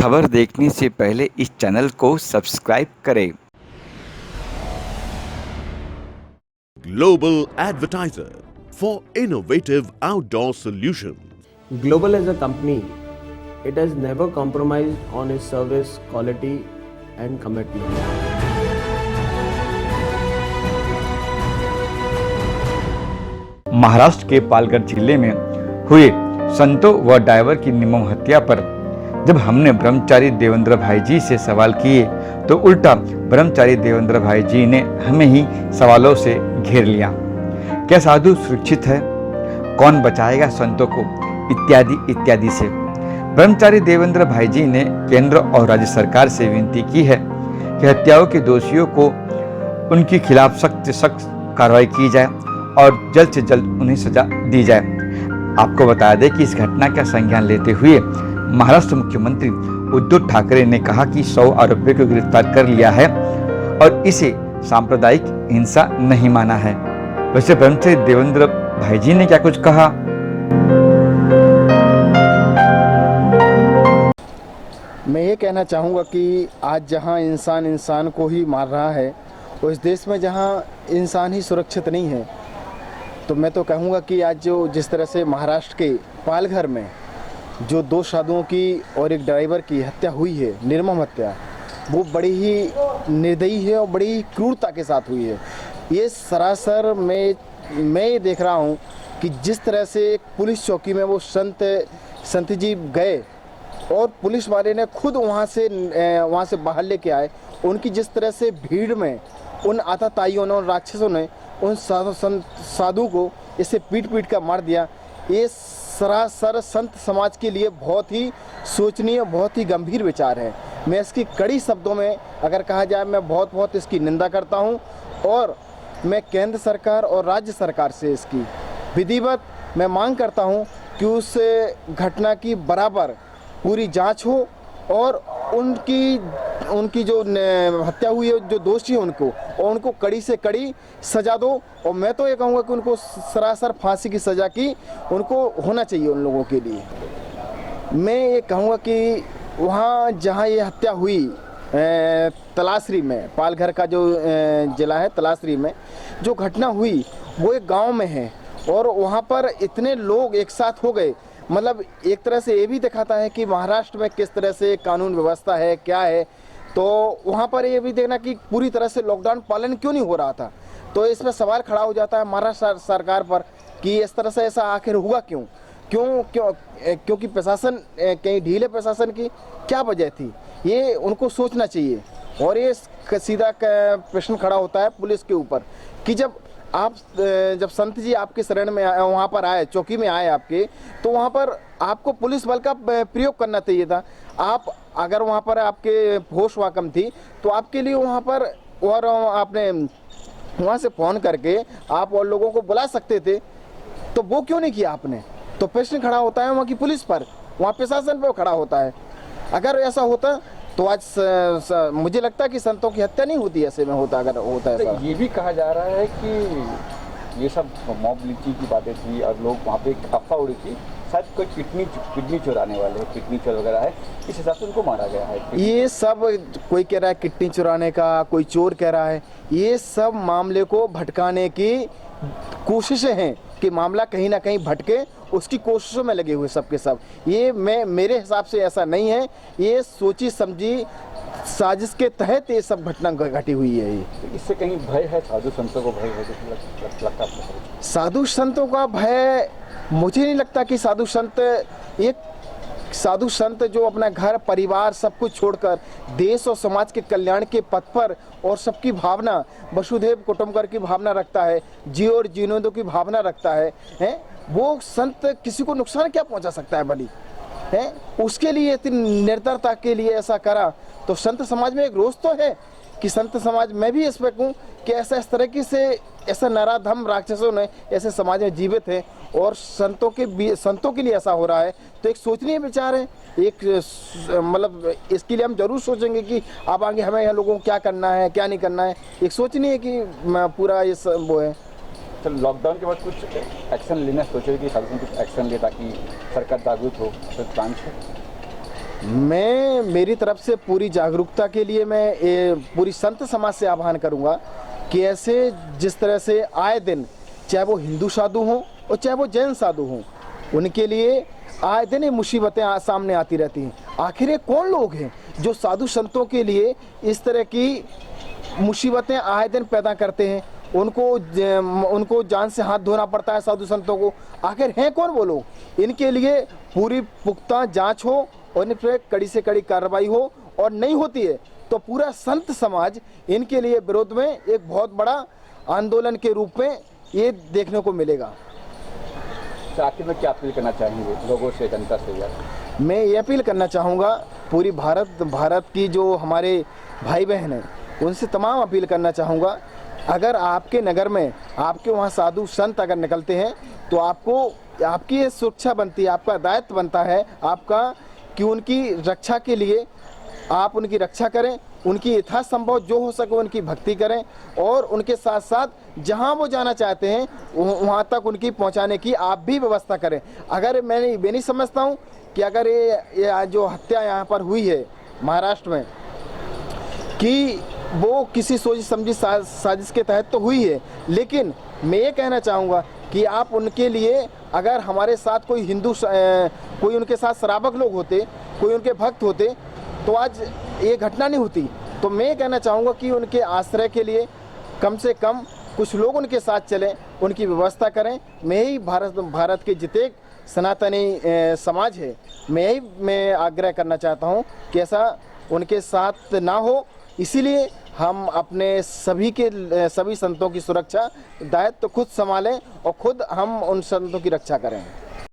खबर देखने से पहले इस चैनल को सब्सक्राइब करें। Global Advertiser for innovative outdoor solutions. Global as a company, it has never compromised on its service quality and commitment. Maharashtra के पालघर जिले में हुए संतों व ड्राइवर की निर्मम हत्या पर जब हमने ब्रह्मचारी देवेंद्र भाई जी से सवाल किए तो उल्टा ब्रह्मचारी देवेंद्र भाई जी ने हमें ही सवालों से घेर लिया। क्या साधु सुरक्षित है? कौन बचाएगा संतों को? इत्यादि इत्यादि से ब्रह्मचारी देवेंद्र भाई जी ने केंद्र और राज्य सरकार से विनती की है कि हत्याओं के दोषियों को उनके खिलाफ सख्त से सख्त कार्रवाई की जाए और जल्द से जल्द उन्हें सजा दी जाए। आपको बता दें कि इस घटना का संज्ञान लेते हुए महाराष्ट्र मुख्यमंत्री उद्धव ठाकरे ने कहा कि 100 आरोपियों को गिरफ्तार कर लिया है और इसे सांप्रदायिक हिंसा नहीं माना है। वैसे ब्रह्मचारी देवेंद्र भाई जी ने क्या कुछ कहा? मैं ये कहना चाहूँगा कि आज जहाँ इंसान इंसान को ही मार रहा है, उस देश में जहाँ इंसान ही सुरक्षित नहीं है, तो मैं तो कहूँगा कि आज जो जिस तरह से महाराष्ट्र के पालघर में जो 2 साधुओं की और एक ड्राइवर की हत्या हुई है, निर्मम हत्या, वो बड़ी ही निर्दयी है और बड़ी ही क्रूरता के साथ हुई है। ये सरासर मैं ये देख रहा हूँ कि जिस तरह से एक पुलिस चौकी में वो संत जी गए और पुलिस वाले ने खुद वहाँ से बाहर लेके आए, उनकी जिस तरह से भीड़ में उन आतताइयों ने, उन राक्षसों ने उन साधु को इसे पीट कर मार दिया, ये सरासर संत समाज के लिए बहुत ही सोचनीय, बहुत ही गंभीर विचार है। मैं इसकी कड़ी शब्दों में अगर कहा जाए, मैं बहुत इसकी निंदा करता हूँ और मैं केंद्र सरकार और राज्य सरकार से इसकी विधिवत मैं मांग करता हूँ कि उस घटना की बराबर पूरी जांच हो और उनकी जो हत्या हुई है, जो दोषी हैं उनको कड़ी से कड़ी सजा दो। और मैं तो ये कहूँगा कि उनको सरासर फांसी की सजा की उनको होना चाहिए उन लोगों के लिए। मैं ये कहूँगा कि वहाँ जहाँ ये हत्या हुई तलासरी में, पालघर का जो जिला है तलासरी में जो घटना हुई, वो एक गाँव में है और वहाँ पर इतने लोग एक साथ हो गए, मतलब एक तरह से ये भी दिखाता है कि महाराष्ट्र में किस तरह से कानून व्यवस्था है, क्या है। तो वहाँ पर ये भी देखना कि पूरी तरह से लॉकडाउन पालन क्यों नहीं हो रहा था। तो इसमें सवाल खड़ा हो जाता है महाराष्ट्र सरकार पर कि इस तरह से ऐसा आखिर हुआ क्यों? क्योंकि प्रशासन कहीं ढीले प्रशासन की क्या वजह थी, ये उनको सोचना चाहिए। और ये सीधा प्रश्न खड़ा होता है पुलिस के ऊपर कि जब संत जी आपके शरण में वहाँ पर आए, चौकी में आए आपके, तो वहाँ पर आपको पुलिस बल का प्रयोग करना चाहिए था। आप अगर वहाँ पर आपके होश वाकम थी तो आपके लिए वहाँ पर और आपने वहाँ से फ़ोन करके आप और लोगों को बुला सकते थे, तो वो क्यों नहीं किया आपने? तो प्रश्न खड़ा होता है वहाँ की पुलिस पर, वहाँ प्रशासन पर खड़ा होता है। अगर ऐसा होता तो आज मुझे लगता है कि संतों की हत्या नहीं होती ऐसे में होता, अगर होता है ऐसा। ये भी कहा जा रहा है कि ये सब मॉब लिंचिंग की बातें थी और लोग वहाँ पे एक अफवाह उड़ी थी, शायद कोई किडनी चुराने वाले हैं, किडनी चोर वगैरह है, इस हिसाब से उनको मारा गया है। ये सब कोई कह रहा है किडनी चुराने का, कोई चोर कह रहा है, ये सब मामले को भटकाने की कोशिशें हैं कि मामला कहीं ना कहीं भटके, उसकी कोशिशों में लगे हुए सबके सब। ये मेरे हिसाब से ऐसा नहीं है, ये सोची समझी साजिश के तहत ये सब घटना घटी हुई है। ये इससे कहीं भय है, साधु संतों को भय है? लगता है साधु संतों का भय मुझे नहीं लगता कि साधु संत जो अपना घर परिवार सब कुछ छोड़कर देश और समाज के कल्याण के पथ पर और सबकी भावना, वसुधैव कुटुंबकम की भावना रखता है, जी और जीने दो की भावना रखता है, वो संत किसी को नुकसान क्या पहुंचा सकता है भली है? उसके लिए इतनी निर्दयता के लिए ऐसा करा, तो संत समाज में एक रोष तो है कि संत समाज, मैं भी इस पर कहूँ कि इस तरह की से ऐसा नराधम राक्षसों ने ऐसे समाज में जीवित है और संतों के लिए ऐसा हो रहा है, तो एक सोचनीय विचार है। एक मतलब इसके लिए हम जरूर सोचेंगे कि अब आगे हमें यहाँ लोगों को क्या करना है, क्या नहीं करना है, एक सोचनीय कि पूरा ये वो है। तो लॉकडाउन के बाद कुछ एक्शन लेना सोचे कि साधु कुछ एक्शन ले ताकि सरकार जागरूक हो, तो प्लान है? मैं मेरी तरफ से पूरी जागरूकता के लिए मैं पूरी संत समाज से आह्वान करूंगा कि ऐसे जिस तरह से आए दिन, चाहे वो हिंदू साधु हों और चाहे वो जैन साधु हों, उनके लिए आए दिन ये मुसीबतें सामने आती रहती हैं। आखिर ये कौन लोग हैं जो साधु संतों के लिए इस तरह की मुसीबतें आए दिन पैदा करते हैं? उनको जान से हाथ धोना पड़ता है साधु संतों को। आखिर हैं कौन वो लोग? इनके लिए पूरी पुख्ता जांच हो और इन पर कड़ी से कड़ी कार्रवाई हो, और नहीं होती है तो पूरा संत समाज इनके लिए विरोध में एक बहुत बड़ा आंदोलन के रूप में ये देखने को मिलेगा। तो आखिर में क्या अपील करना चाहेंगे लोगों से, जनता से यार? मैं ये अपील करना चाहूँगा पूरी भारत की जो हमारे भाई बहन हैं उनसे तमाम अपील करना चाहूँगा, अगर आपके नगर में आपके वहाँ साधु संत अगर निकलते हैं तो आपकी ये सुरक्षा बनती है, आपका दायित्व बनता है आपका कि उनकी रक्षा के लिए आप उनकी रक्षा करें, उनकी यथासंभव जो हो सके उनकी भक्ति करें, और उनके साथ साथ जहां वो जाना चाहते हैं वहां तक उनकी पहुंचाने की आप भी व्यवस्था करें। अगर मैं नहीं समझता हूं कि अगर ये जो हत्या यहाँ पर हुई है महाराष्ट्र में, कि वो किसी सोची समझी साजिश के तहत तो हुई है, लेकिन मैं ये कहना चाहूँगा कि आप उनके लिए, अगर हमारे साथ कोई कोई उनके साथ श्रावक लोग होते, कोई उनके भक्त होते, तो आज ये घटना नहीं होती। तो मैं कहना चाहूँगा कि उनके आश्रय के लिए कम से कम कुछ लोग उनके साथ चलें, उनकी व्यवस्था करें। भारत के जितने सनातनी समाज है, मैं आग्रह करना चाहता हूँ कि ऐसा उनके साथ ना हो। इसीलिए हम अपने सभी संतों की सुरक्षा दायित्व खुद संभालें और खुद हम उन संतों की रक्षा करें।